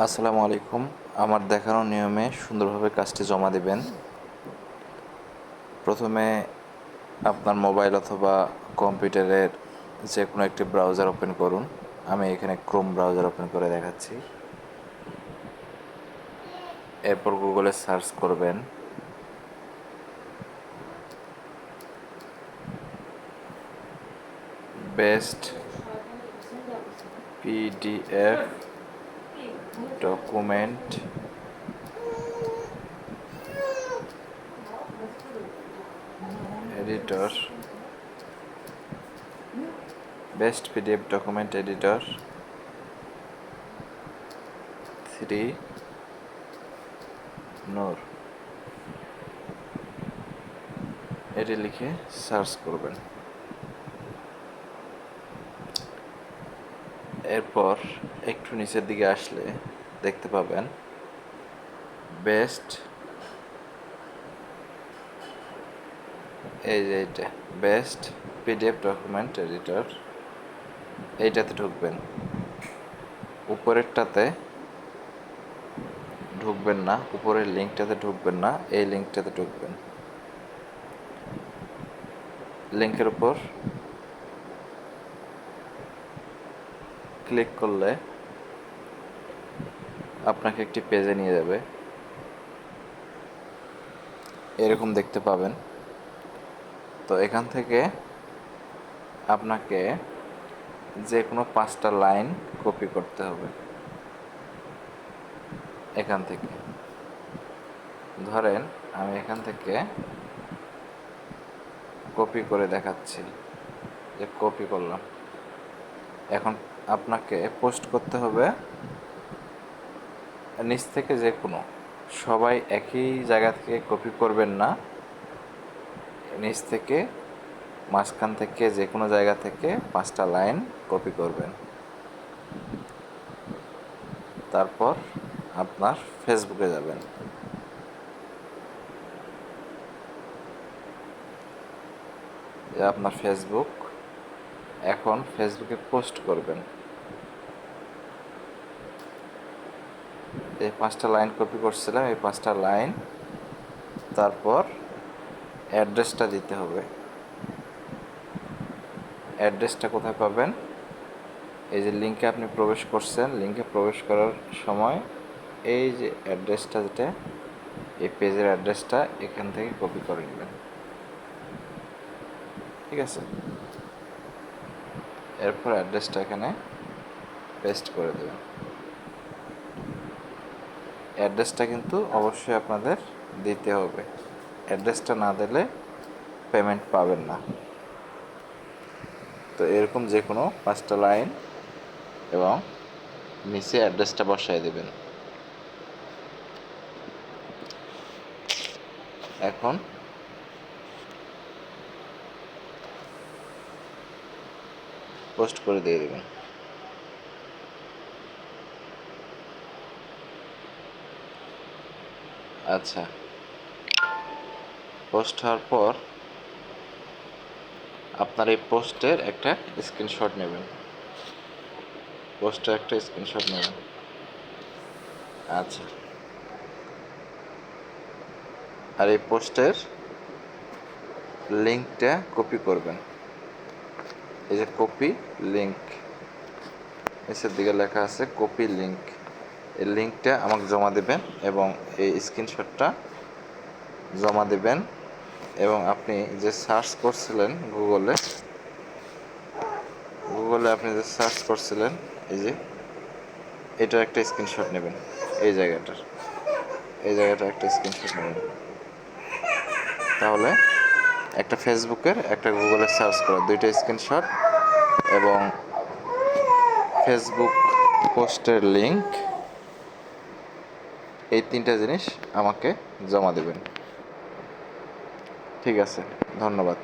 আসসালামু আলাইকুম। আমার দেখানো নিয়মে সুন্দরভাবে কাজটি জমা দিবেন। প্রথমে আপনার মোবাইল অথবা কম্পিউটারের যে কোনো একটি ব্রাউজার ওপেন করুন। আমি এখানে ক্রোম ব্রাউজার ওপেন করে দেখাচ্ছি। এরপর গুগলে সার্চ করবেন best PDF document editor, best PDF document editor 3 নূর, এটি লিখে সার্চ করবেন। এরপর একটু নিচের দিকে আসলে দেখতে পাবেন বেস্ট, এই যে এইটা বেস্ট পিডিএফ ডকুমেন্ট এডিটর, এইটাতে ঢুকবেন। উপরেরটাতে ঢুকবেন না, উপরের লিঙ্কটাতে ঢুকবেন না, এই লিঙ্কটাতে ঢুকবেন। লিঙ্কের উপর ক্লিক করলে আপনাকে একটি পেজে নিয়ে যাবে, এরকম দেখতে পাবেন। তো এখান থেকে আপনাকে যে কোনো 5টা লাইন কপি করতে হবে। এখান থেকে ধরেন আমি এখান থেকে কপি করে দেখাচ্ছি, যে কপি করলাম। এখন আপনাকে পোস্ট করতে হবে নিচ থেকে, যে কোনো, সবাই একই জায়গা থেকে কপি করবেন না, নিচ থেকে মাঝখান থেকে যে কোনো জায়গা থেকে 5টা লাইন কপি করবেন। তারপর আপনার ফেসবুকে যাবেন। আপনার ফেসবুক, এখন ফেসবুকে পোস্ট করবেন। এই 5টা লাইন কপি করছিলাম, এই 5টা লাইন, তারপর অ্যাড্রেসটা দিতে হবে। অ্যাড্রেসটা কোথায় পাবেন? এই যে লিঙ্কে আপনি প্রবেশ করছেন, লিঙ্কে প্রবেশ করার সময় এই যে অ্যাড্রেসটা, যেটা এই পেজের অ্যাড্রেসটা এখান থেকে কপি করে নেবেন। ঠিক আছে, এরপর অ্যাড্রেসটা এখানে পেস্ট করে দেবেন। অ্যাড্রেসটা কিন্তু অবশ্যই আপনাদের দিতে হবে, অ্যাড্রেসটা না দিলে পেমেন্ট পাবেন না। তো এরকম যে কোনো 5টা লাইন এবং নিচে অ্যাড্রেসটা বসায় দেবেন। এখন পোস্ট করে দিয়ে দেবেন। আচ্ছা, পোস্ট হওয়ার পর আপনার এই পোস্টের একটা স্ক্রিনশট নেবেন, পোস্টের একটা স্ক্রিনশট নেবেন। আচ্ছা, আর এই পোস্টের লিঙ্কটা কপি করবেন। এই যে কপি লিঙ্ক, নিচের দিকে লেখা আছে কপি লিঙ্ক, এই লিঙ্কটা আমাকে জমা দেবেন এবং এই স্ক্রিনশটটা জমা দেবেন। এবং আপনি যে সার্চ করছিলেন গুগলে আপনি যে সার্চ করছিলেন, এই যে এটার একটা স্ক্রিনশট নেবেন, এই জায়গাটার একটা স্ক্রিনশট নেবেন। তাহলে একটা ফেসবুকের, একটা গুগলে সার্চ করা, 2টা স্ক্রিনশট এবং ফেসবুক পোস্টের লিঙ্ক, এই 3টা জিনিস আমাকে জমা দেবেন। ঠিক আছে, ধন্যবাদ।